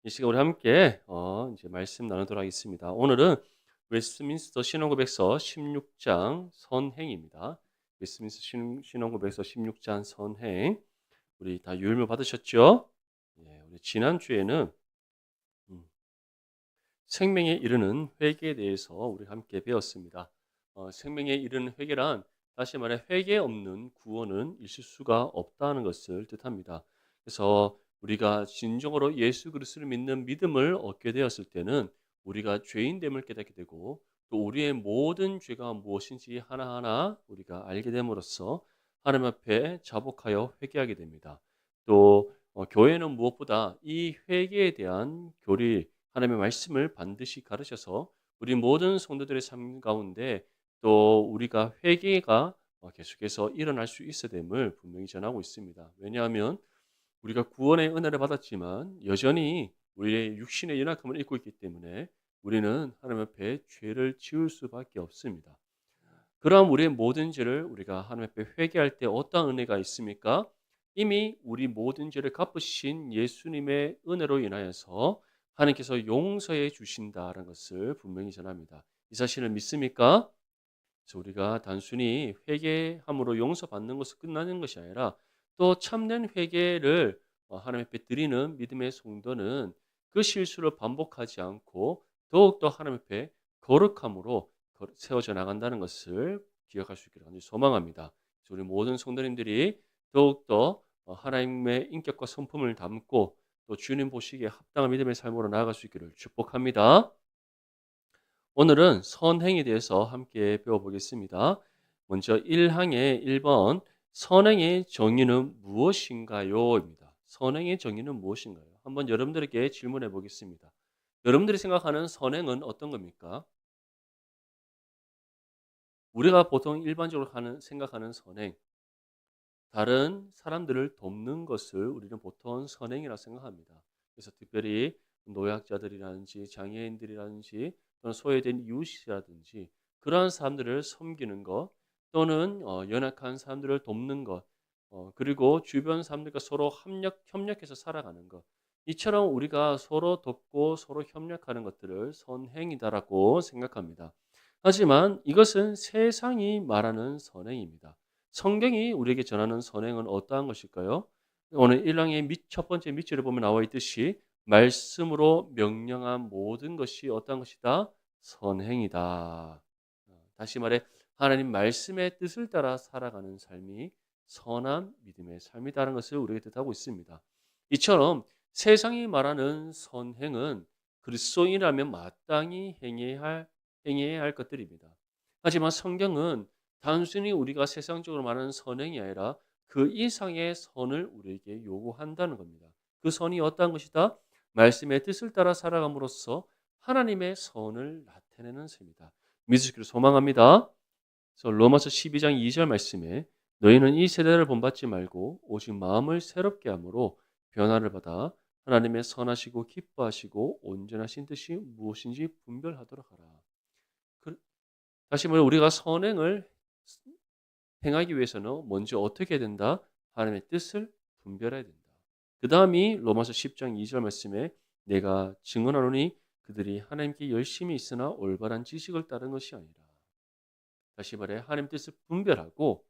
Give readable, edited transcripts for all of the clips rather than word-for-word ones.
이 시간 우리 함께 이제 말씀 나누도록 하겠습니다. 오늘은 웨스트민스터 신앙고백서 16장 선행입니다. 웨스트민스터 신앙고백서 16장 선행. 우리 다 유일무 받으셨죠? 예, 우리 지난 주에는 음, 생명에 이르는 회개에 대해서 우리 함께 배웠습니다. 생명에 이르는 회개란 다시 말해 회개 없는 구원은 있을 수가 없다는 것을 뜻합니다. 그래서 우리가 진정으로 예수 그리스도를 믿는 믿음을 얻게 되었을 때는 우리가 죄인됨을 깨닫게 되고 또 우리의 모든 죄가 무엇인지 하나하나 우리가 알게 됨으로써 하나님 앞에 자복하여 회개하게 됩니다. 또 교회는 무엇보다 이 회개에 대한 교리 하나님의 말씀을 반드시 가르쳐서 우리 모든 성도들의 삶 가운데 또 우리가 회개가 계속해서 일어날 수 있어야 됨을 분명히 전하고 있습니다. 왜냐하면 우리가 구원의 은혜를 받았지만 여전히 우리의 육신의 연약함을 입고 있기 때문에 우리는 하나님 앞에 죄를 지을 수밖에 없습니다. 그럼 우리의 모든 죄를 우리가 하나님 앞에 회개할 때 어떤 은혜가 있습니까? 이미 우리 모든 죄를 갚으신 예수님의 은혜로 인하여서 하나님께서 용서해 주신다는 것을 분명히 전합니다. 이 사실을 믿습니까? 그래서 우리가 단순히 회개함으로 용서받는 것으로 끝나는 것이 아니라 또 참된 회개를 하나님 앞에 드리는 믿음의 성도는 그 실수를 반복하지 않고 더욱더 하나님 앞에 거룩함으로 세워져 나간다는 것을 기억할 수 있기를 간절히 소망합니다. 그래서 우리 모든 성도님들이 더욱더 하나님의 인격과 성품을 담고 또 주님 보시기에 합당한 믿음의 삶으로 나아갈 수 있기를 축복합니다. 오늘은 선행에 대해서 함께 배워보겠습니다. 먼저 1항의 1번 선행의 정의는 무엇인가요? 입니다. 선행의 정의는 무엇인가요? 한번 여러분들에게 질문해 보겠습니다. 여러분들이 생각하는 선행은 어떤 겁니까? 우리가 보통 일반적으로 생각하는 선행, 다른 사람들을 돕는 것을 우리는 보통 선행이라고 생각합니다. 그래서 특별히 노약자들이라든지 장애인들이라든지 또는 소외된 이웃이라든지 그러한 사람들을 섬기는 것 또는 연약한 사람들을 돕는 것 그리고 주변 사람들과 서로 협력해서 살아가는 것 이처럼 우리가 서로 돕고 서로 협력하는 것들을 선행이다라고 생각합니다. 하지만 이것은 세상이 말하는 선행입니다. 성경이 우리에게 전하는 선행은 어떠한 것일까요? 오늘 1항의 첫 번째 밑줄에 보면 나와 있듯이 말씀으로 명령한 모든 것이 어떠한 것이다? 선행이다. 다시 말해 하나님 말씀의 뜻을 따라 살아가는 삶이 선한 믿음의 삶이라는 것을 우리에게 뜻하고 있습니다. 이처럼 세상이 말하는 선행은 그리스도인이라면 마땅히 행해야 할 것들입니다. 하지만 성경은 단순히 우리가 세상적으로 말하는 선행이 아니라 그 이상의 선을 우리에게 요구한다는 겁니다. 그 선이 어떠한 것이다? 말씀의 뜻을 따라 살아감으로써 하나님의 선을 나타내는 셈이다. 믿으시기를 소망합니다. 그래서 로마서 12장 2절 말씀에 너희는 이 세대를 본받지 말고 오직 마음을 새롭게 함으로 변화를 받아 하나님의 선하시고 기뻐하시고 온전하신 뜻이 무엇인지 분별하도록 하라. 다시 말해 우리가 선행을 행하기 위해서는 먼저 어떻게 해야 된다? 하나님의 뜻을 분별해야 된다. 그 다음이 로마서 10장 2절 말씀에 내가 증언하노니 그들이 하나님께 열심히 있으나 올바른 지식을 따른 것이 아니라 다시 말해 하나님 뜻을 분별하고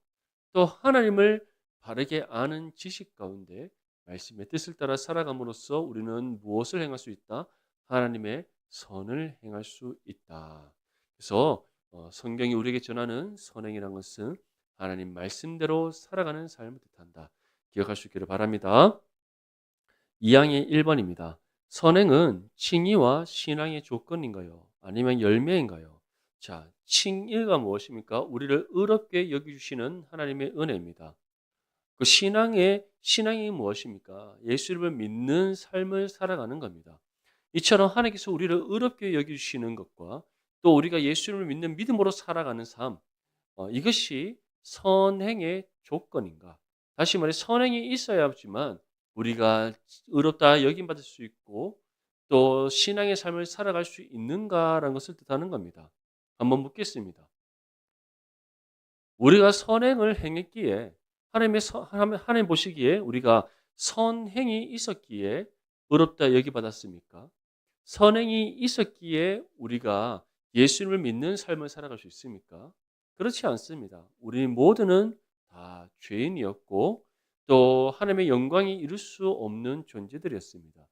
또 하나님을 바르게 아는 지식 가운데 말씀의 뜻을 따라 살아감으로써 우리는 무엇을 행할 수 있다? 하나님의 선을 행할 수 있다. 그래서 성경이 우리에게 전하는 선행이라는 것은 하나님 말씀대로 살아가는 삶을 뜻한다. 기억할 수 있기를 바랍니다. 2항의 1번입니다. 선행은 칭의와 신앙의 조건인가요? 아니면 열매인가요? 자, 칭의가 무엇입니까? 우리를 의롭게 여기주시는 하나님의 은혜입니다. 그 신앙이 무엇입니까? 예수를 믿는 삶을 살아가는 겁니다. 이처럼 하나님께서 우리를 의롭게 여기주시는 것과 또 우리가 예수를 믿는 믿음으로 살아가는 삶, 이것이 선행의 조건인가? 다시 말해 선행이 있어야지만 우리가 의롭다 여김받을 수 있고 또 신앙의 삶을 살아갈 수 있는가라는 것을 뜻하는 겁니다. 한번 묻겠습니다. 우리가 선행을 행했기에 하나님 보시기에 우리가 선행이 있었기에 의롭다 여기받았습니까? 선행이 있었기에 우리가 예수님을 믿는 삶을 살아갈 수 있습니까? 그렇지 않습니다. 우리 모두는 다 죄인이었고 또 하나님의 영광이 이룰 수 없는 존재들이었습니다.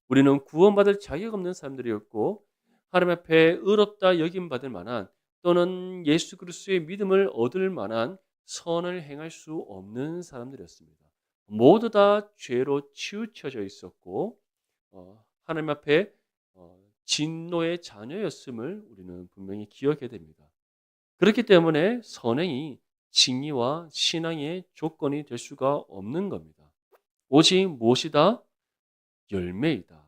우리는 구원받을 자격 없는 사람들이었고 하나님 앞에 의롭다 여김 받을 만한 또는 예수 그리스도의 믿음을 얻을 만한 선을 행할 수 없는 사람들이었습니다. 모두 다 죄로 치우쳐져 있었고 하나님 앞에 진노의 자녀였음을 우리는 분명히 기억해야 됩니다. 그렇기 때문에 선행이 징의와 신앙의 조건이 될 수가 없는 겁니다. 오직 무엇이다? 열매이다.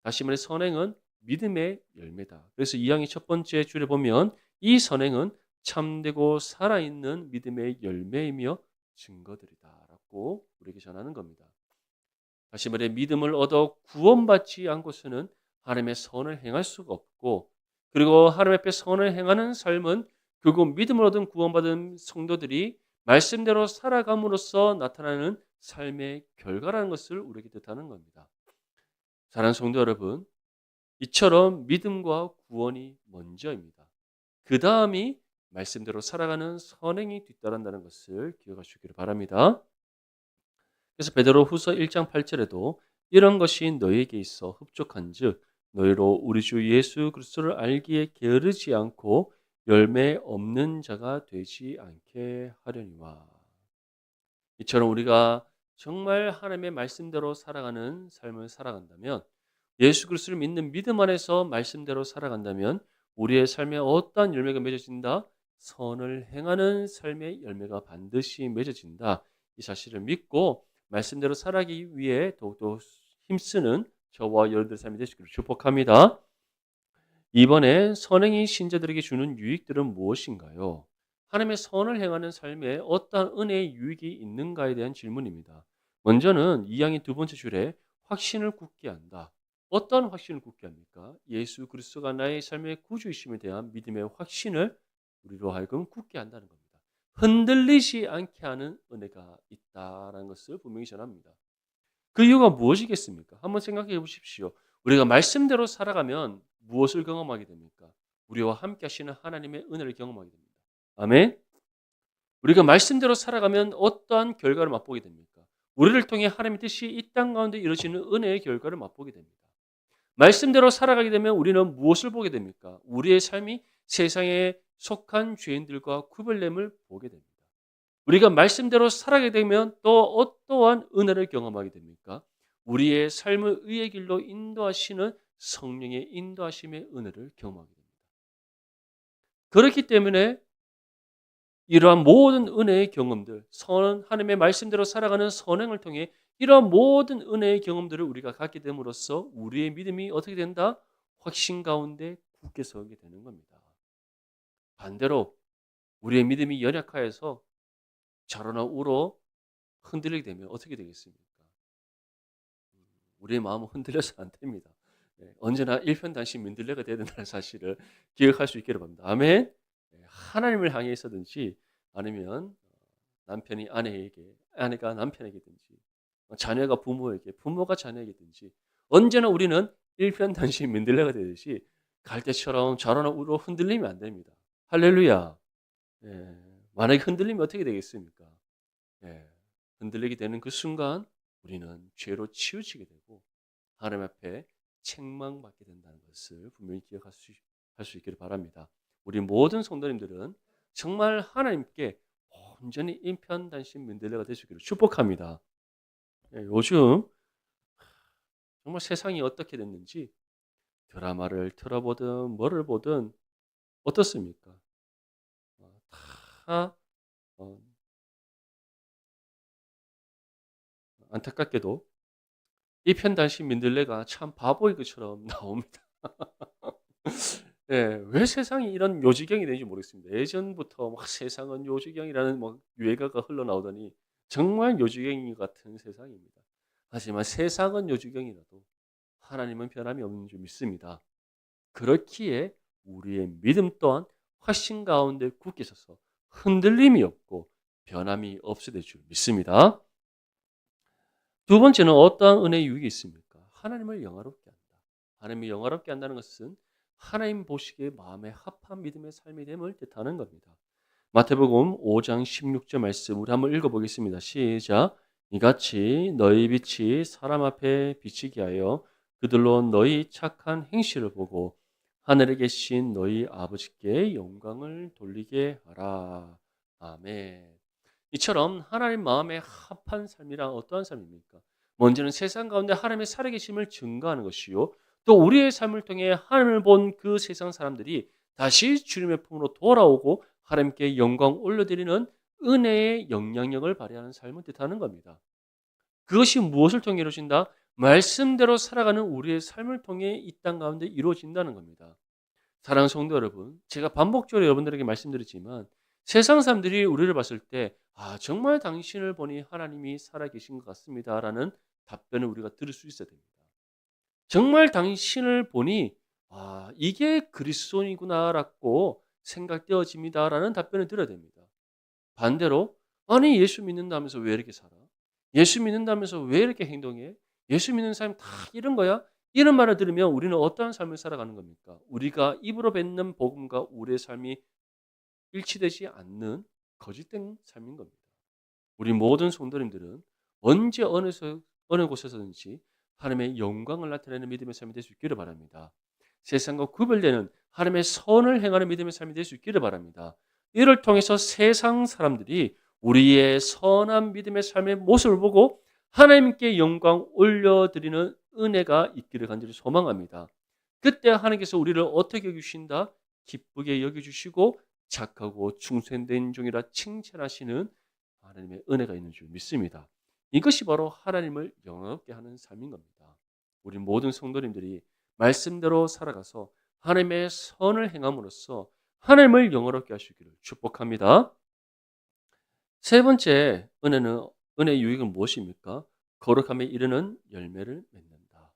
다시 말해 선행은 믿음의 열매다. 그래서 2장의 첫 번째 줄에 보면 이 선행은 참되고 살아있는 믿음의 열매이며 증거들이다라고 우리에게 전하는 겁니다. 다시 말해 믿음을 얻어 구원받지 않고서는 하나님의 선을 행할 수가 없고 그리고 하나님 앞에 선을 행하는 삶은 결국 믿음을 얻은 구원받은 성도들이 말씀대로 살아감으로써 나타나는 삶의 결과라는 것을 우리에게 뜻하는 겁니다. 사랑하는 성도 여러분, 이처럼 믿음과 구원이 먼저입니다. 그 다음이 말씀대로 살아가는 선행이 뒤따른다는 것을 기억하시기를 바랍니다. 그래서 베드로 후서 1장 8절에도 이런 것이 너희에게 있어 흡족한즉 너희로 우리 주 예수 그리스도를 알기에 게으르지 않고 열매 없는 자가 되지 않게 하려니와. 이처럼 우리가 정말 하나님의 말씀대로 살아가는 삶을 살아간다면 예수 그리스도를 믿는 믿음 안에서 말씀대로 살아간다면 우리의 삶에 어떠한 열매가 맺어진다? 선을 행하는 삶의 열매가 반드시 맺어진다. 이 사실을 믿고 말씀대로 살아가기 위해 더욱더 힘쓰는 저와 여러분들 삶이 되시기를 축복합니다. 이번에 선행이 신자들에게 주는 유익들은 무엇인가요? 하나님의 선을 행하는 삶에 어떠한 은혜의 유익이 있는가에 대한 질문입니다. 먼저는 2장의 두 번째 줄에 확신을 굳게 한다. 어떤 확신을 굳게 합니까? 예수 그리스도가 나의 삶의 구주이심에 대한 믿음의 확신을 우리로 하여금 굳게 한다는 겁니다. 흔들리지 않게 하는 은혜가 있다라는 것을 분명히 전합니다. 그 이유가 무엇이겠습니까? 한번 생각해 보십시오. 우리가 말씀대로 살아가면 무엇을 경험하게 됩니까? 우리와 함께 하시는 하나님의 은혜를 경험하게 됩니다. 아멘. 우리가 말씀대로 살아가면 어떠한 결과를 맛보게 됩니까? 우리를 통해 하나님의 뜻이 이 땅 가운데 이루어지는 은혜의 결과를 맛보게 됩니다. 말씀대로 살아가게 되면 우리는 무엇을 보게 됩니까? 우리의 삶이 세상에 속한 죄인들과 구별됨을 보게 됩니다. 우리가 말씀대로 살아가게 되면 또 어떠한 은혜를 경험하게 됩니까? 우리의 삶을 의의 길로 인도하시는 성령의 인도하심의 은혜를 경험하게 됩니다. 그렇기 때문에 이러한 모든 은혜의 경험들, 하나님의 말씀대로 살아가는 선행을 통해 이러한 모든 은혜의 경험들을 우리가 갖게 됨으로써 우리의 믿음이 어떻게 된다? 확신 가운데 굳게 서게 되는 겁니다. 반대로 우리의 믿음이 연약하여서 좌로나 우로 흔들리게 되면 어떻게 되겠습니까? 우리의 마음은 흔들려서 안 됩니다. 언제나 일편단심 민들레가 되야 된다는 사실을 기억할 수 있기를 바랍니다. 아멘. 하나님을 향해 있어든지 아니면 남편이 아내에게, 아내가 남편에게든지 자녀가 부모에게, 부모가 자녀에게든지 언제나 우리는 일편단심 민들레가 되듯이 갈대처럼 좌로나 우로 흔들리면 안 됩니다. 할렐루야. 만약에 흔들리면 어떻게 되겠습니까? 흔들리게 되는 그 순간 우리는 죄로 치우치게 되고 하나님 앞에 책망받게 된다는 것을 분명히 기억할 수 있기를 바랍니다. 우리 모든 성도님들은 정말 하나님께 온전히 인편단심 민들레가 되시기를 축복합니다. 요즘 정말 세상이 어떻게 됐는지 드라마를 틀어보든 뭐를 보든 어떻습니까? 다 안타깝게도 이 편단심 민들레가 참 바보인 것처럼 나옵니다. 왜 세상이 이런 요지경이 되는지 모르겠습니다. 예전부터 막 세상은 요지경이라는 막 유행가가 흘러나오더니 정말 요지경 같은 세상입니다. 하지만 세상은 요지경이라도 하나님은 변함이 없는 줄 믿습니다. 그렇기에 우리의 믿음 또한 확신 가운데 굳게 서서 흔들림이 없고 변함이 없어질 줄 믿습니다. 두 번째는 어떠한 은혜의 유익이 있습니까? 하나님을 영화롭게 한다. 하나님을 영화롭게 한다는 것은 하나님 보시기에 마음에 합한 믿음의 삶이 됨을 뜻하는 겁니다. 마태복음 5장 16절 말씀 우리 한번 읽어보겠습니다. 시작. 이같이 너희 빛이 사람 앞에 비치게 하여 그들로 너희 착한 행실을 보고 하늘에 계신 너희 아버지께 영광을 돌리게 하라. 아멘. 이처럼 하나님 마음에 합한 삶이란 어떠한 삶입니까? 먼저는 세상 가운데 하나님의 살아계심을 증거하는 것이요. 또 우리의 삶을 통해 하나님을 본 그 세상 사람들이 다시 주님의 품으로 돌아오고 하나님께 영광 올려드리는 은혜의 영향력을 발휘하는 삶을 뜻하는 겁니다. 그것이 무엇을 통해 이루어진다? 말씀대로 살아가는 우리의 삶을 통해 이 땅 가운데 이루어진다는 겁니다. 사랑하는 성도 여러분, 제가 반복적으로 여러분들에게 말씀드리지만 세상 사람들이 우리를 봤을 때 정말 당신을 보니 하나님이 살아계신 것 같습니다라는 답변을 우리가 들을 수 있어야 됩니다. 정말 당신을 보니 이게 그리스도인이구나라고 생각되어집니다라는 답변을 들어야 됩니다. 반대로 아니 예수 믿는다면서 왜 이렇게 살아? 예수 믿는다면서 왜 이렇게 행동해? 예수 믿는 사람 다 이런 거야? 이런 말을 들으면 우리는 어떠한 삶을 살아가는 겁니까? 우리가 입으로 뱉는 복음과 우리의 삶이 일치되지 않는 거짓된 삶인 겁니다. 우리 모든 성도님들은 언제 어느 곳에서든지 하나님의 영광을 나타내는 믿음의 삶이 될 수 있기를 바랍니다. 세상과 구별되는 하나님의 선을 행하는 믿음의 삶이 될 수 있기를 바랍니다. 이를 통해서 세상 사람들이 우리의 선한 믿음의 삶의 모습을 보고 하나님께 영광 올려드리는 은혜가 있기를 간절히 소망합니다. 그때 하나님께서 우리를 어떻게 여기신다? 기쁘게 여겨주시고 착하고 충성된 종이라 칭찬하시는 하나님의 은혜가 있는 줄 믿습니다. 이것이 바로 하나님을 영화롭게 하는 삶인 겁니다. 우리 모든 성도님들이 말씀대로 살아가서 하나님의 선을 행함으로써 하나님을 영화롭게 하시기를 축복합니다. 세 번째 은혜의 유익은 무엇입니까? 거룩함에 이르는 열매를 맺는다.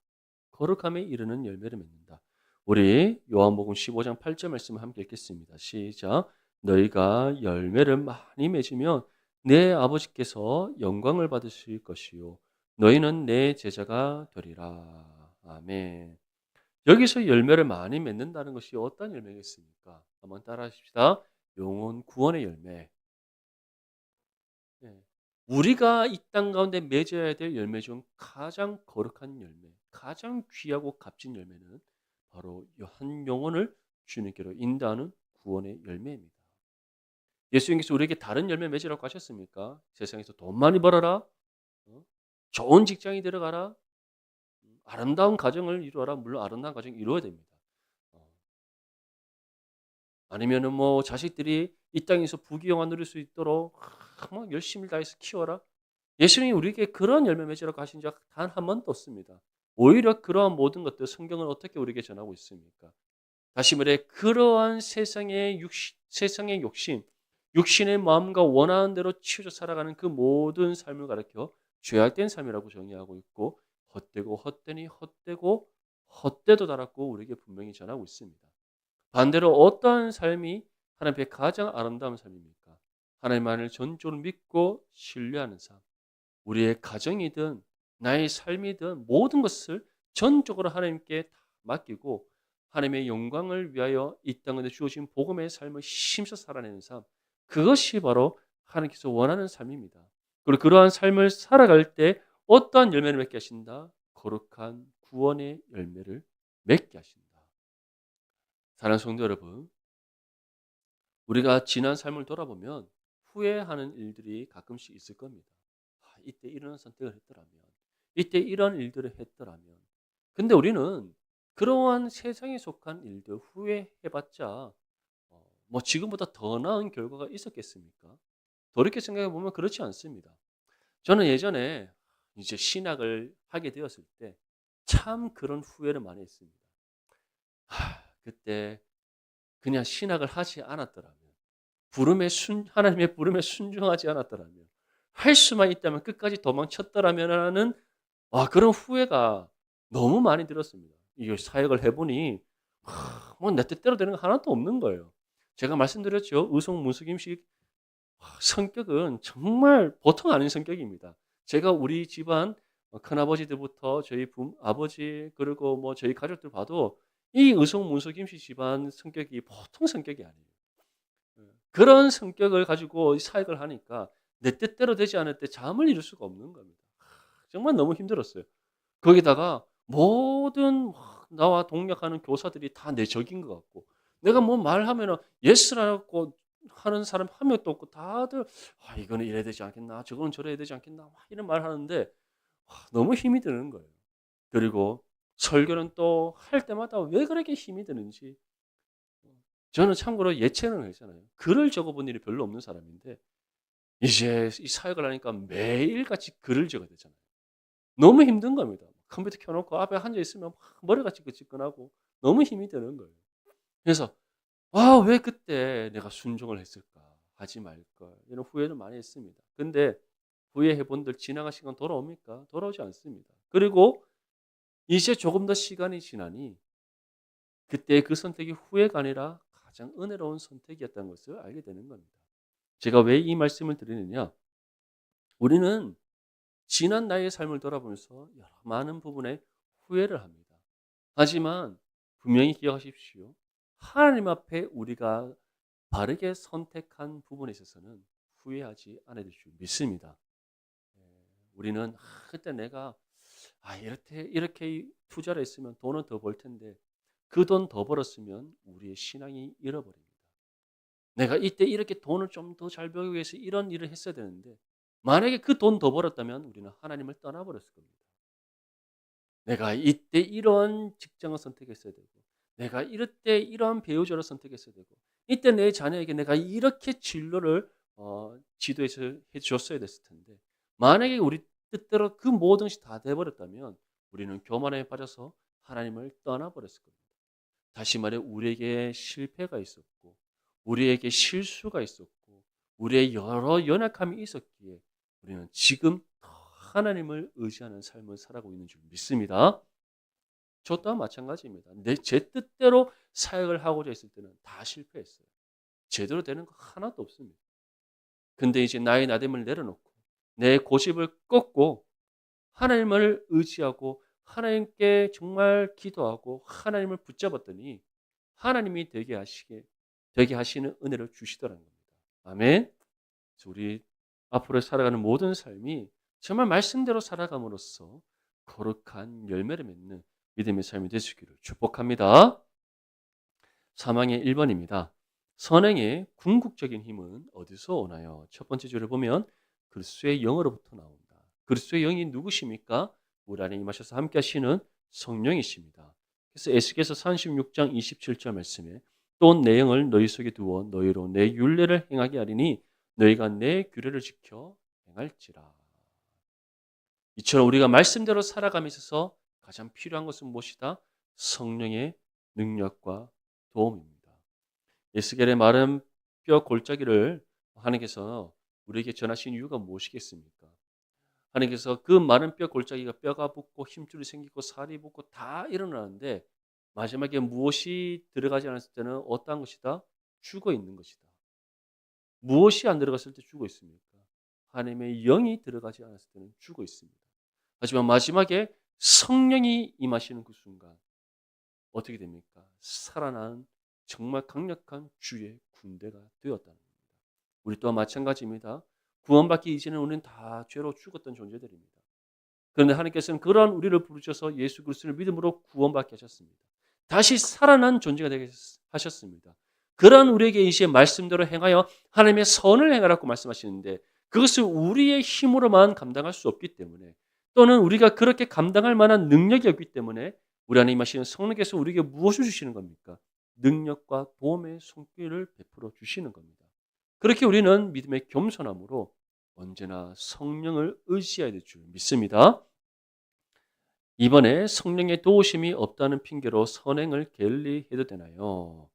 거룩함에 이르는 열매를 맺는다. 우리 요한복음 15장 8절 말씀을 함께 읽겠습니다. 시작. 너희가 열매를 많이 맺으면 내 아버지께서 영광을 받으실 것이요 너희는 내 제자가 되리라. 아멘. 여기서 열매를 많이 맺는다는 것이 어떤 열매겠습니까? 한번 따라하십시다. 영혼 구원의 열매. 네. 우리가 이 땅 가운데 맺어야 될 열매 중 가장 거룩한 열매, 가장 귀하고 값진 열매는 바로 한 영혼을 주님께로 인도하는 구원의 열매입니다. 예수님께서 우리에게 다른 열매 맺으라고 하셨습니까? 세상에서 돈 많이 벌어라, 좋은 직장이 들어가라, 아름다운 가정을 이루어라. 물론 아름다운 가정 이루어야 됩니다. 아니면은 뭐 자식들이 이 땅에서 부귀영화 누릴 수 있도록 막 열심히 다해서 키워라. 예수님이 우리에게 그런 열매 맺으라고 하신 적 단 한 번도 없습니다. 오히려 그러한 모든 것들 성경은 어떻게 우리에게 전하고 있습니까? 다시 말해 그러한 세상의 욕심, 육신의 마음과 원하는 대로 치우쳐 살아가는 그 모든 삶을 가르쳐 죄악된 삶이라고 정의하고 있고 헛되고 헛되니 헛되고 헛되도다라고 우리에게 분명히 전하고 있습니다. 반대로 어떠한 삶이 하나님 앞에 가장 아름다운 삶입니까? 하나님만을 전적으로 믿고 신뢰하는 삶. 우리의 가정이든 나의 삶이든 모든 것을 전적으로 하나님께 다 맡기고 하나님의 영광을 위하여 이 땅에 주어진 복음의 삶을 힘써 살아내는 삶. 그것이 바로 하나님께서 원하는 삶입니다. 그리고 그러한 삶을 살아갈 때 어떠한 열매를 맺게 하신다? 거룩한 구원의 열매를 맺게 하신다. 사랑하는 성도 여러분, 우리가 지난 삶을 돌아보면 후회하는 일들이 가끔씩 있을 겁니다. 이때 이런 선택을 했더라면, 이때 이런 일들을 했더라면. 근데 우리는 그러한 세상에 속한 일들 후회해봤자 뭐 지금보다 더 나은 결과가 있었겠습니까? 돌이켜 생각해 보면 그렇지 않습니다. 저는 예전에 이제 신학을 하게 되었을 때 참 그런 후회를 많이 했습니다. 그때 그냥 신학을 하지 않았더라면, 하나님의 부름에 순종하지 않았더라면, 할 수만 있다면 끝까지 도망쳤더라면 하는 그런 후회가 너무 많이 들었습니다. 이 사역을 해보니 뭐 내 뜻대로 되는 거 하나도 없는 거예요. 제가 말씀드렸죠. 의성문숙임식 성격은 정말 보통 아닌 성격입니다. 제가 우리 집안 큰아버지들부터 저희 아버지 그리고 뭐 저희 가족들 봐도 이 의성문서 김씨 집안 성격이 보통 성격이 아니에요. 그런 성격을 가지고 이 사역을 하니까 내 뜻대로 되지 않을 때 잠을 이룰 수가 없는 겁니다. 정말 너무 힘들었어요. 거기다가 모든 나와 동역하는 교사들이 다 내 적인 것 같고 내가 뭐 말하면은 예스라고 하는 사람 한 명도 없고 다들 이거는 이래야 되지 않겠나 저거는 저래야 되지 않겠나 막 이런 말 하는데 너무 힘이 드는 거예요. 그리고 설교는 또 할 때마다 왜 그렇게 힘이 드는지 저는 참고로 예체능을 했잖아요. 글을 적어본 일이 별로 없는 사람인데 이제 이 사역을 하니까 매일같이 글을 적어야 되잖아요. 너무 힘든 겁니다. 컴퓨터 켜놓고 앞에 앉아 있으면 막 머리가 찌끈찌끈하고 너무 힘이 드는 거예요. 그래서 왜 그때 내가 순종을 했을까? 하지 말걸. 이런 후회를 많이 했습니다. 근데 후회해 본들 지나간 시간 돌아옵니까? 돌아오지 않습니다. 그리고 이제 조금 더 시간이 지나니 그때 그 선택이 후회가 아니라 가장 은혜로운 선택이었다는 것을 알게 되는 겁니다. 제가 왜 이 말씀을 드리느냐? 우리는 지난 나의 삶을 돌아보면서 여러 많은 부분에 후회를 합니다. 하지만 분명히 기억하십시오. 하나님 앞에 우리가 바르게 선택한 부분에 있어서는 후회하지 않아야 될 줄 믿습니다. 예, 우리는 그때 내가 이렇게 투자를 했으면 돈은 더 벌 텐데 그 돈 더 벌었으면 우리의 신앙이 잃어버립니다. 내가 이때 이렇게 돈을 좀 더 잘 벌기 위해서 이런 일을 했어야 되는데 만약에 그 돈 더 벌었다면 우리는 하나님을 떠나버렸을 겁니다. 내가 이때 이런 직장을 선택했어야 되고 내가 이럴 때 이런 배우자를 선택했어야 되고 이때 내 자녀에게 내가 이렇게 진로를 지도해서 해줬어야 됐을 텐데 만약에 우리 뜻대로 그 모든 것이 다 돼버렸다면 우리는 교만에 빠져서 하나님을 떠나버렸을 겁니다. 다시 말해 우리에게 실패가 있었고 우리에게 실수가 있었고 우리의 여러 연약함이 있었기에 우리는 지금 더 하나님을 의지하는 삶을 살아가고 있는 줄 믿습니다. 저 또한 마찬가지입니다. 제 뜻대로 사역을 하고자 했을 때는 다 실패했어요. 제대로 되는 거 하나도 없습니다. 근데 이제 나의 나됨을 내려놓고 내 고집을 꺾고 하나님을 의지하고 하나님께 정말 기도하고 하나님을 붙잡았더니 하나님이 되게 하시는 은혜를 주시더라는 겁니다. 아멘. 그래서 우리 앞으로 살아가는 모든 삶이 정말 말씀대로 살아감으로써 거룩한 열매를 맺는 믿음의 삶이 되시기를 축복합니다. 사망의 1번입니다. 선행의 궁극적인 힘은 어디서 오나요? 첫 번째 줄을 보면 그리스도의 영으로부터 나온다. 그리스도의 영이 누구십니까? 우리 안에 임하셔서 함께 하시는 성령이십니다. 그래서 에스겔서 36장 27절 말씀에 또 내 영을 너희 속에 두어 너희로 내 율례를 행하게 하리니 너희가 내 규례를 지켜 행할지라. 이처럼 우리가 말씀대로 살아감에 있어서 가장 필요한 것은 무엇이다? 성령의 능력과 도움입니다. 에스겔의 마른 뼈 골짜기를 하나님께서 우리에게 전하신 이유가 무엇이겠습니까? 하나님께서 그 마른 뼈 골짜기가 뼈가 붙고 힘줄이 생기고 살이 붙고 다 일어나는데 마지막에 무엇이 들어가지 않았을 때는 어떠한 것이다? 죽어 있는 것이다. 무엇이 안 들어갔을 때 죽어 있습니까? 하나님의 영이 들어가지 않았을 때는 죽어 있습니다. 하지만 마지막에 성령이 임하시는 그 순간 어떻게 됩니까? 살아난 정말 강력한 주의 군대가 되었다는 겁니다. 우리 또한 마찬가지입니다. 구원받기 이전에는 우리는 다 죄로 죽었던 존재들입니다. 그런데 하나님께서는 그러한 우리를 부르셔서 예수 그리스도를 믿음으로 구원받게 하셨습니다. 다시 살아난 존재가 되게 하셨습니다. 그러한 우리에게 이제 말씀대로 행하여 하나님의 선을 행하라고 말씀하시는데 그것을 우리의 힘으로만 감당할 수 없기 때문에 또는 우리가 그렇게 감당할 만한 능력이 없기 때문에 우리 안에 임하시는 성령께서 우리에게 무엇을 주시는 겁니까? 능력과 도움의 손길을 베풀어 주시는 겁니다. 그렇게 우리는 믿음의 겸손함으로 언제나 성령을 의지해야 될 줄 믿습니다. 이번에 성령의 도우심이 없다는 핑계로 선행을 게을리해도 되나요?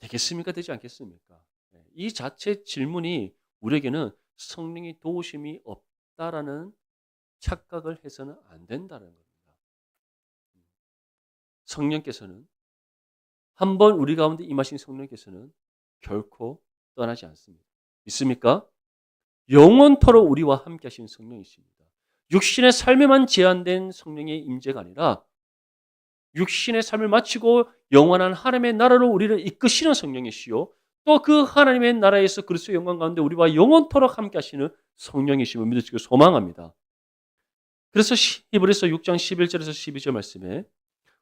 되겠습니까? 되지 않겠습니까? 이 자체 질문이 우리에게는 성령의 도우심이 없다라는 착각을 해서는 안 된다는 겁니다. 성령께서는 한번 우리 가운데 임하신 성령께서는 결코 떠나지 않습니다. 믿습니까? 영원토록 우리와 함께 하시는 성령이십니다. 육신의 삶에만 제한된 성령의 임재가 아니라 육신의 삶을 마치고 영원한 하나님의 나라로 우리를 이끄시는 성령이시요, 또 그 하나님의 나라에서 그리스도의 영광 가운데 우리와 영원토록 함께 하시는 성령이심을 믿으시고 소망합니다. 그래서 히브리서 6장 11절에서 12절 말씀에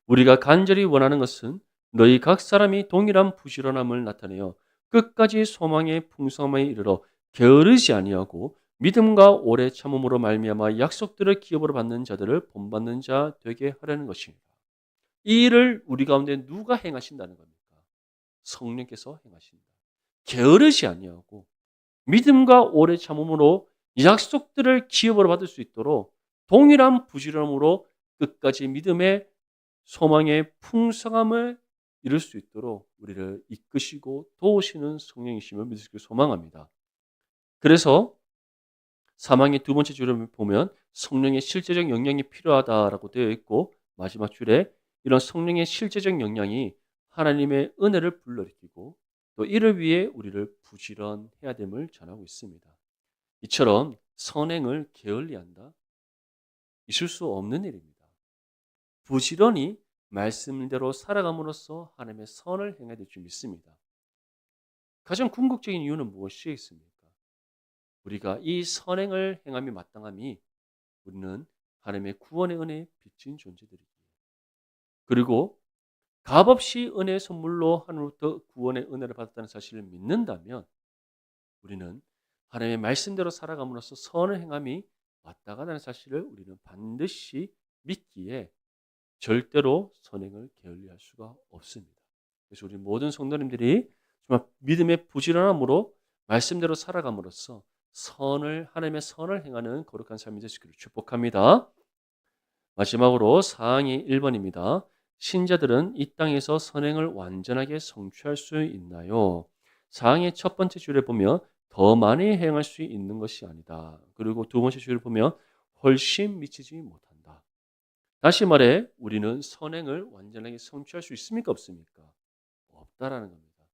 우리가 간절히 원하는 것은 너희 각 사람이 동일한 부지런함을 나타내어 끝까지 소망의 풍성함에 이르러 게으르지 아니하고 믿음과 오래 참음으로 말미암아 약속들을 기업으로 받는 자들을 본받는 자 되게 하려는 것입니다. 이 일을 우리 가운데 누가 행하신다는 겁니까? 성령께서 행하신다. 게으르지 아니하고 믿음과 오래 참음으로 약속들을 기업으로 받을 수 있도록 동일한 부지런함으로 끝까지 믿음의 소망의 풍성함을 이룰 수 있도록 우리를 이끄시고 도우시는 성령이심을 믿으시길 소망합니다. 그래서 사망의 두 번째 줄을 보면 성령의 실제적 영향이 필요하다라고 되어 있고, 마지막 줄에 이런 성령의 실제적 영향이 하나님의 은혜를 불러일으키고 또 이를 위해 우리를 부지런해야 됨을 전하고 있습니다. 이처럼 선행을 게을리한다? 있을 수 없는 일입니다. 부지런히 말씀대로 살아감으로써 하나님의 선을 행해야 될 줄 믿습니다. 가장 궁극적인 이유는 무엇이겠습니까? 우리가 이 선행을 행함이 마땅함이 우리는 하나님의 구원의 은혜에 빚진 존재들이기에, 그리고 값없이 은혜의 선물로 하나님으로부터 구원의 은혜를 받았다는 사실을 믿는다면 우리는 하나님의 말씀대로 살아감으로써 선을 행함이 마땅하다는 사실을 우리는 반드시 믿기에 절대로 선행을 게을리할 수가 없습니다. 그래서 우리 모든 성도님들이 정말 믿음의 부지런함으로 말씀대로 살아감으로써 하나님의 선을 행하는 거룩한 삶이 되시기를 축복합니다. 마지막으로 사항이 1번입니다. 신자들은 이 땅에서 선행을 완전하게 성취할 수 있나요? 사항의 첫 번째 줄에 보면 더 많이 행할 수 있는 것이 아니다. 그리고 두 번째 줄에 보면 훨씬 미치지 못한다. 다시 말해 우리는 선행을 완전하게 성취할 수 있습니까? 없습니까? 없다라는 겁니다.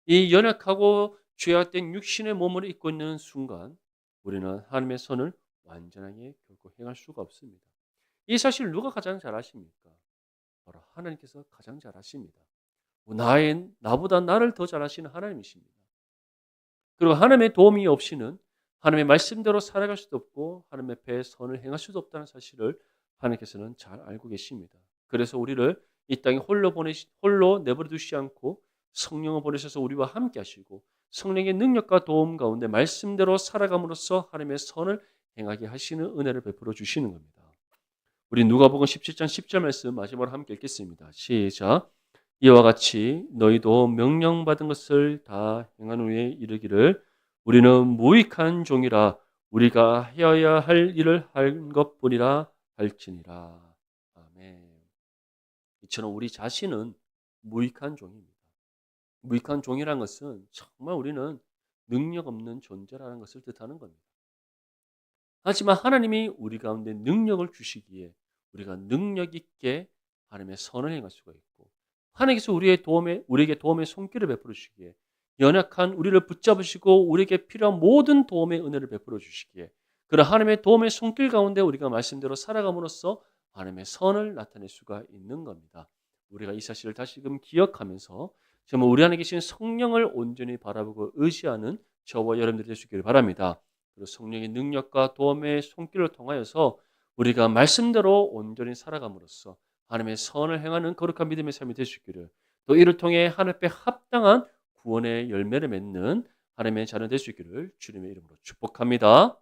이 연약하고 죄악된 육신의 몸을 입고 있는 순간 우리는 하나님의 선을 완전하게 결코 행할 수가 없습니다. 이 사실을 누가 가장 잘 아십니까? 바로 하나님께서 가장 잘 아십니다. 나보다 나를 더 잘 아시는 하나님이십니다. 그리고 하나님의 도움이 없이는 하나님의 말씀대로 살아갈 수도 없고 하나님의 배에 선을 행할 수도 없다는 사실을 하나님께서는 잘 알고 계십니다. 그래서 우리를 이 땅에 홀로 내버려 두시지 않고 성령을 보내셔서 우리와 함께 하시고 성령의 능력과 도움 가운데 말씀대로 살아감으로써 하나님의 선을 행하게 하시는 은혜를 베풀어 주시는 겁니다. 우리 누가복음 17장 10절 말씀 마지막으로 함께 읽겠습니다. 시작. 이와 같이 너희도 명령받은 것을 다 행한 후에 이르기를 우리는 무익한 종이라 우리가 하여야 할 일을 한 것뿐이라 할지니라. 아멘. 이처럼 우리 자신은 무익한 종입니다. 무익한 종이라는 것은 정말 우리는 능력 없는 존재라는 것을 뜻하는 겁니다. 하지만 하나님이 우리 가운데 능력을 주시기에 우리가 능력 있게 하나님의 선을 행할 수가 있고, 하나님께서 우리에게 도움의 손길을 베풀어 주시기에 연약한 우리를 붙잡으시고 우리에게 필요한 모든 도움의 은혜를 베풀어 주시기에 그런 하나님의 도움의 손길 가운데 우리가 말씀대로 살아감으로써 하나님의 선을 나타낼 수가 있는 겁니다. 우리가 이 사실을 다시금 기억하면서 정말 우리 안에 계신 성령을 온전히 바라보고 의지하는 저와 여러분들이 될 수 있기를 바랍니다. 그리고 성령의 능력과 도움의 손길을 통하여서 우리가 말씀대로 온전히 살아감으로써 하나님의 선을 행하는 거룩한 믿음의 삶이 될 수 있기를, 또 이를 통해 하나님 앞에 합당한 구원의 열매를 맺는 하나님의 자녀 될 수 있기를 주님의 이름으로 축복합니다.